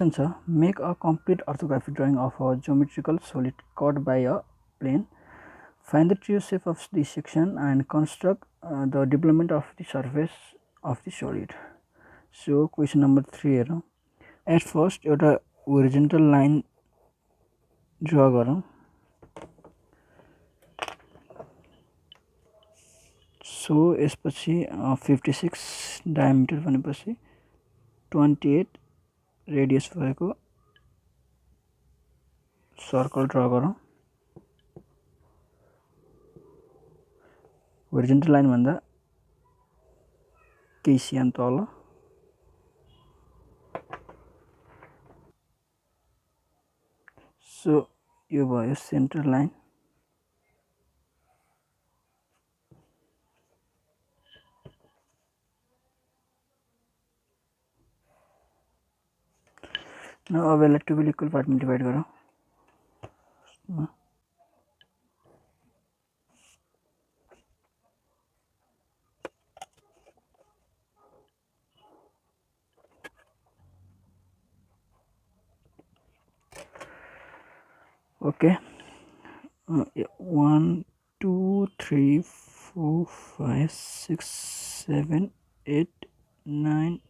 Make a complete orthographic drawing of a geometrical solid cut by a plane. Find the true shape of the section and construct the development of the surface of the solid. So question number 3 हेरौँ. At first एउटा horizontal line draw गरौँ. So यसपछि 56 diameter भनेपछि 28 radius भएको circle draw गरौँ. होरिजोन्टल line भन्दा केही CM तल. सो यो भयो सेन्टर लाइन. Now अब यसलाई 12 इक्वल पार्टमा डिभाइड गरौँ. Okay. 1 2 3 4 5 6 7 8 9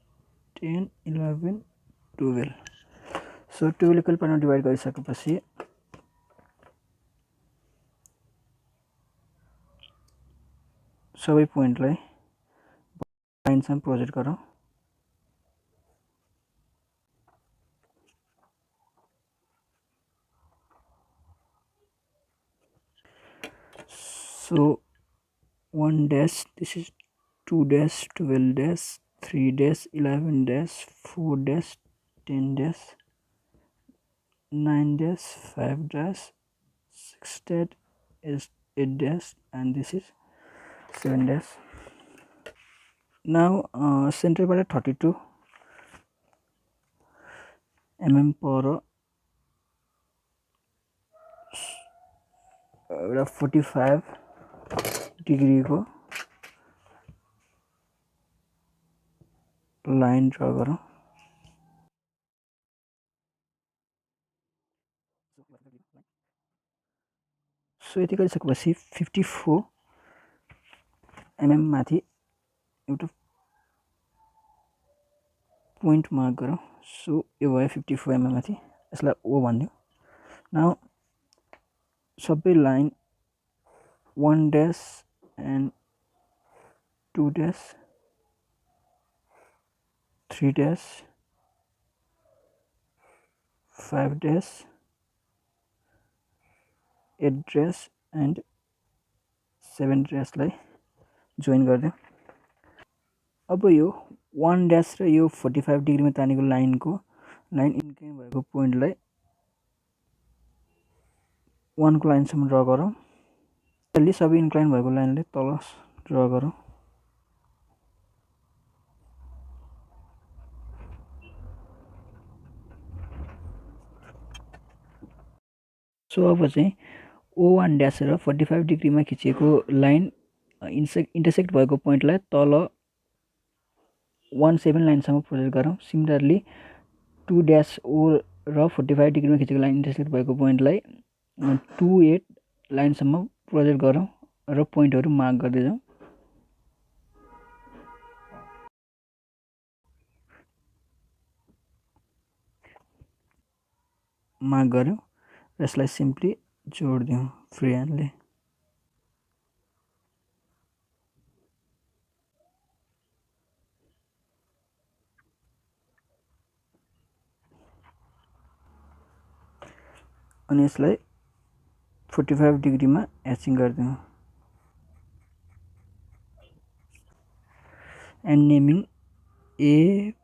10 11 12. So 12 इक्वल पार्टमा डिभाइड गरिसकेपछि सबै पोइन्टलाई लाइनसम्म प्रोजेक्ट गरौँ. So 1 dash, this is 2 dash, 12 dash, 3 dash, 11 dash, 4 dash, 10 dash, 9 dash, 5 dash, 6 dash, 8 dash, and this is 7 dash. Now center बाट 32 mm पर 45 degree को line draw गरौँ. So यति गरिसकेपछि 54 mm माथि एउटा पोइन्ट मार्क गरौँ. सो यो भयो 54 mm माथि. यसलाई O भन्दियौ. नाउ सबै line 1 dash and 2 dash, 3 dash, 5 dash, 8 dash and 7 dash लाई जोइन गर्दियौ. अब यो 1 dash र यो 45 डिग्रीमा तानेको लाइनको लाइन इन्क्लाइन भएको पोइन्टलाई 1 को लाइनसम्म ड्रा गरौँ. त्यसले सबै इन्क्लाइन भएको लाइनले तल ड्रा गरौँ. सो अब चाहिँ O1 dash र 45 डिग्रीमा खिचेको लाइन इन्टरसेक्ट भएको पोइन्टलाई तल 17 लाइनसम्म प्रोजेक्ट गरौँ. सिमिलरली 2 dash O र 45 डिग्रीमा खिचेको लाइन इन्टरसेक्ट भएको पोइन्टलाई 28 लाइनसम्म प्रोजेक्ट गरौँ र पोइन्टहरू मार्क गर्दै जाउँ. मार्क गर्यौँ र यसलाई सिम्पली जोड्दियौँ फ्री ह्यान्डले. अनि यसलाई 45 डिग्रीमा एचिङ गर्दियौँ. And naming A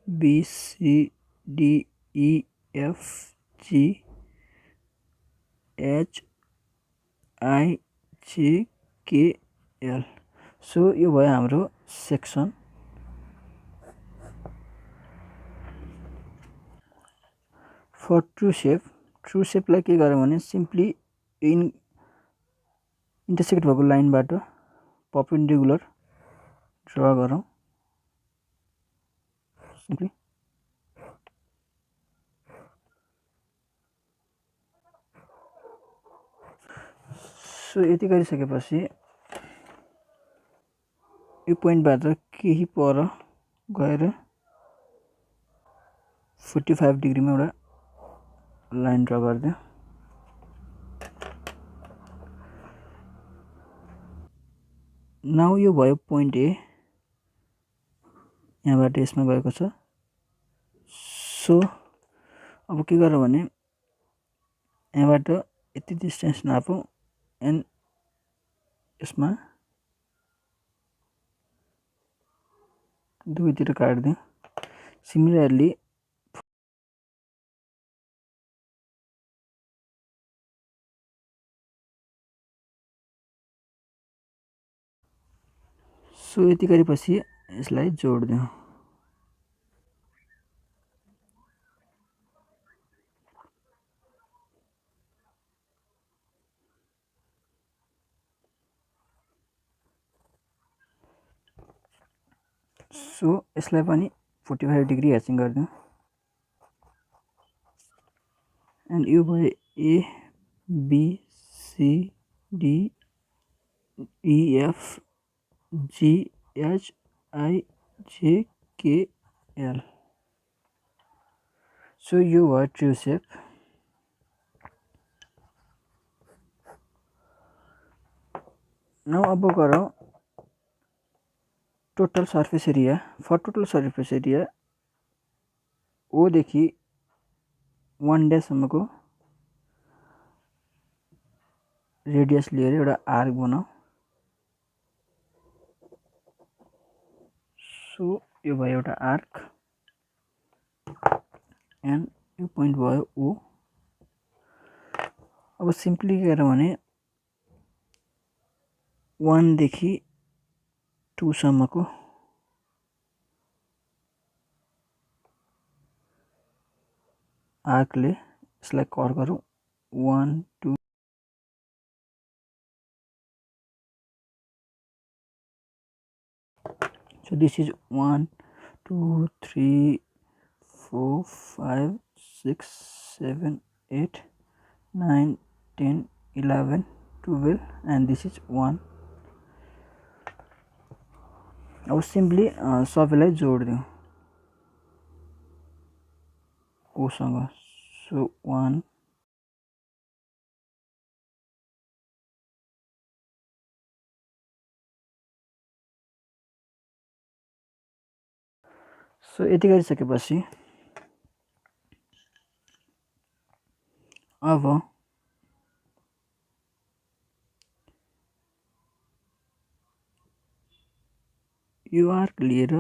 B C D E F G H I J K L. So यो भयो हाम्रो सेक्सन. फर ट्रु सेपलाई के गरौँ भने सिम्पली इन्टरसेक्ट भएको लाइनबाट परपेन्डिकुलर ड्रा गरौँ. सिम्पली सो यति गरिसकेपछि यो पोइन्टबाट केही पर गएर 45 डिग्रीमा एउटा लाइन ड्रा गरिदियो। नाउ यो भयो पोइन्ट ए, यहाँबाट यसमा गएको छ। सो अब के गरौँ भने यहाँबाट यति डिस्टेन्स नापौँ एन्ड यसमा दुवैतिर काट्दिउँ। सिमिलरली सो यति गरेपछि यसलाई जोडिदिउँ। सो यसलाई पनि 45 डिग्री ह्याचिङ गरिदिउँ। एन्ड यो भयो A B C D E F G H I J K L. So यो भयो ट्रू सेप। नाउ अब गरौँ total surface area. For total surface area O देखि 1 सम्मको रेडियस लिएर एउटा आर्क बनाऊ। सो यो भयो एउटा आर्क एन्ड यो पोइन्ट भयो ओ। अब सिम्पली के गरौँ भने 1 देखि 2 सम्मको आर्कले यसलाई कट गरौँ। 1 2 So this is 1 2 3 4 5 6 7 8 9 10 11 12 and this is 1. अब सिम्पली सबैलाई जोडिदिउँ ओसँग। सो 1 सो यति गरिसकेपछि अब यो आर्क लिएर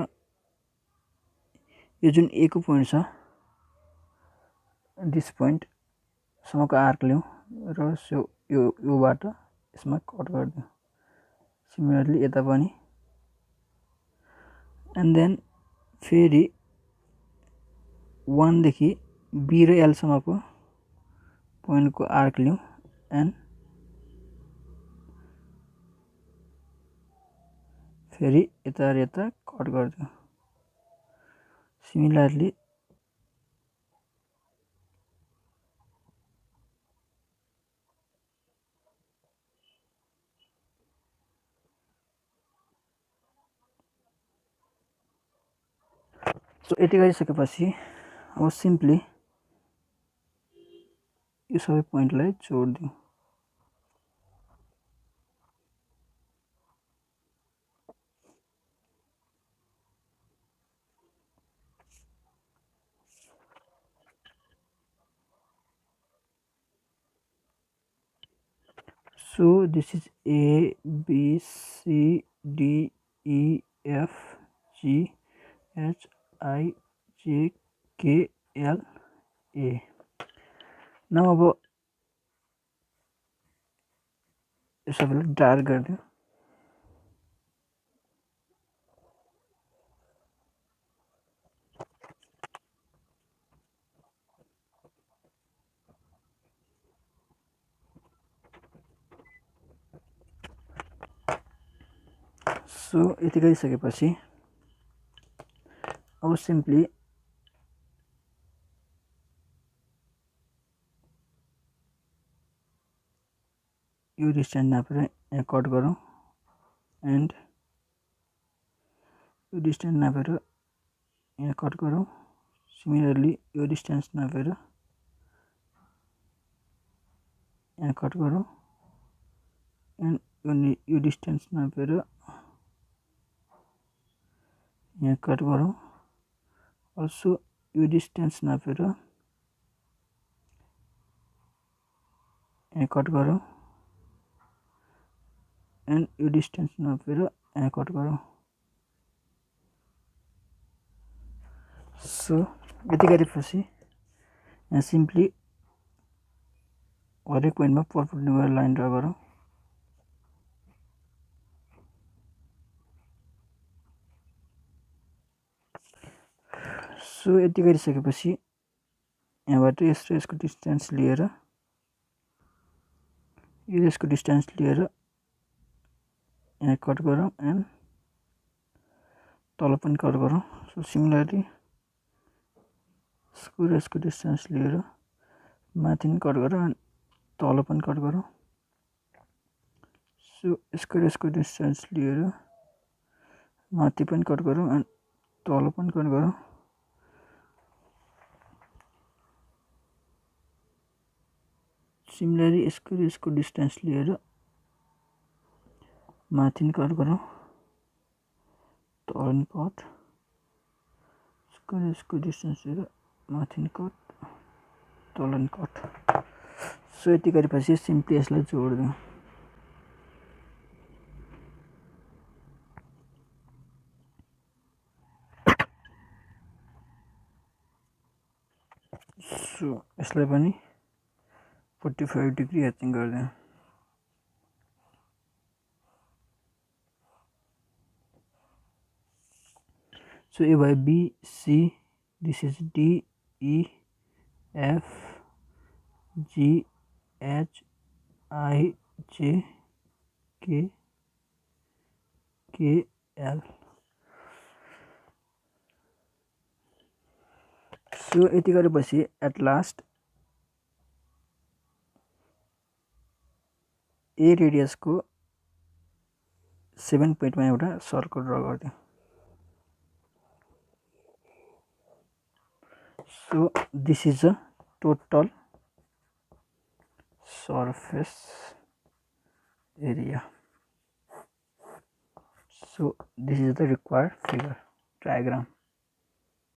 यो जुन ए को पोइन्ट छ दिस पोइन्ट सम्मको आर्क ल्याउँ र सो योबाट यसमा कट गरिदिउँ। सिमिलरली यता पनि एन्ड देन फेरि 1 देखि बी र एल सम्मको पोइन्टको आर्क लिउँ एन्ड फेरि यता र यता कट गरिदिउँ। सिमिलरली सो यति गरिसकेपछि अब सिम्पली यो सबै पोइन्टलाई जोडिदिउँ। So this is A B C D E F G H I J K L A. Now अब यो सबैलाई डार्क गरिदिउँ। सो यति गरिसकेपछि अब सिम्पली यो डिस्टेन्स नापेर यहाँ कट गरौँ एन्ड यो डिस्टेन्स नापेर यहाँ कट गरौँ सिमिलरली यो डिस्टेन्स नापेर यहाँ कट गरौँ एन्ड यो डिस्टेन्स नापेर यहाँ कट गरौँ अल्सो यो डिस्टेन्स नापेर यहाँ कट गरौँ एन्ड यो डिस्टेन्स नापेर यहाँ कट गरौँ सो यति गरेपछि यहाँ सिम्पली हरेक पोइन्टमा परपेन्डिकुलर लाइन ड्रा गरौँ सो यति गरिसकेपछि यहाँबाट यसको डिस्टेन्स लिएर यसको डिस्टेन्स लिएर यहाँ कट गरौँ एन्ड तल पनि कट गरौँ सो सिमिलरली यसको डिस्टेन्स लिएर माथि पनि कट गरौँ एन्ड तल पनि कट गरौँ सो यसको डिस्टेन्स लिएर माथि पनि कट गरौँ एन्ड तल पनि कट गरौँ सिमिलरली यसको डिस्टेन्स लिएर माथि पनि कट गरौँ तल पनि कट यसको डिस्टेन्स लिएर माथि पनि कट तल पनि कट सो यति गरेपछि सिम्पली यसलाई जोडिदिउँ सो यसलाई पनि 45 डिग्री ह्याचिङ गरिदिउँ सो यो भयो B C this is D E F G H I J K L so यति गरेपछि एट लास्ट ए रेडियसको 7 पोइन्टमा एउटा सर्कल ड्रा गरिदिउँ so this is a total surface area so this is the required figure diagram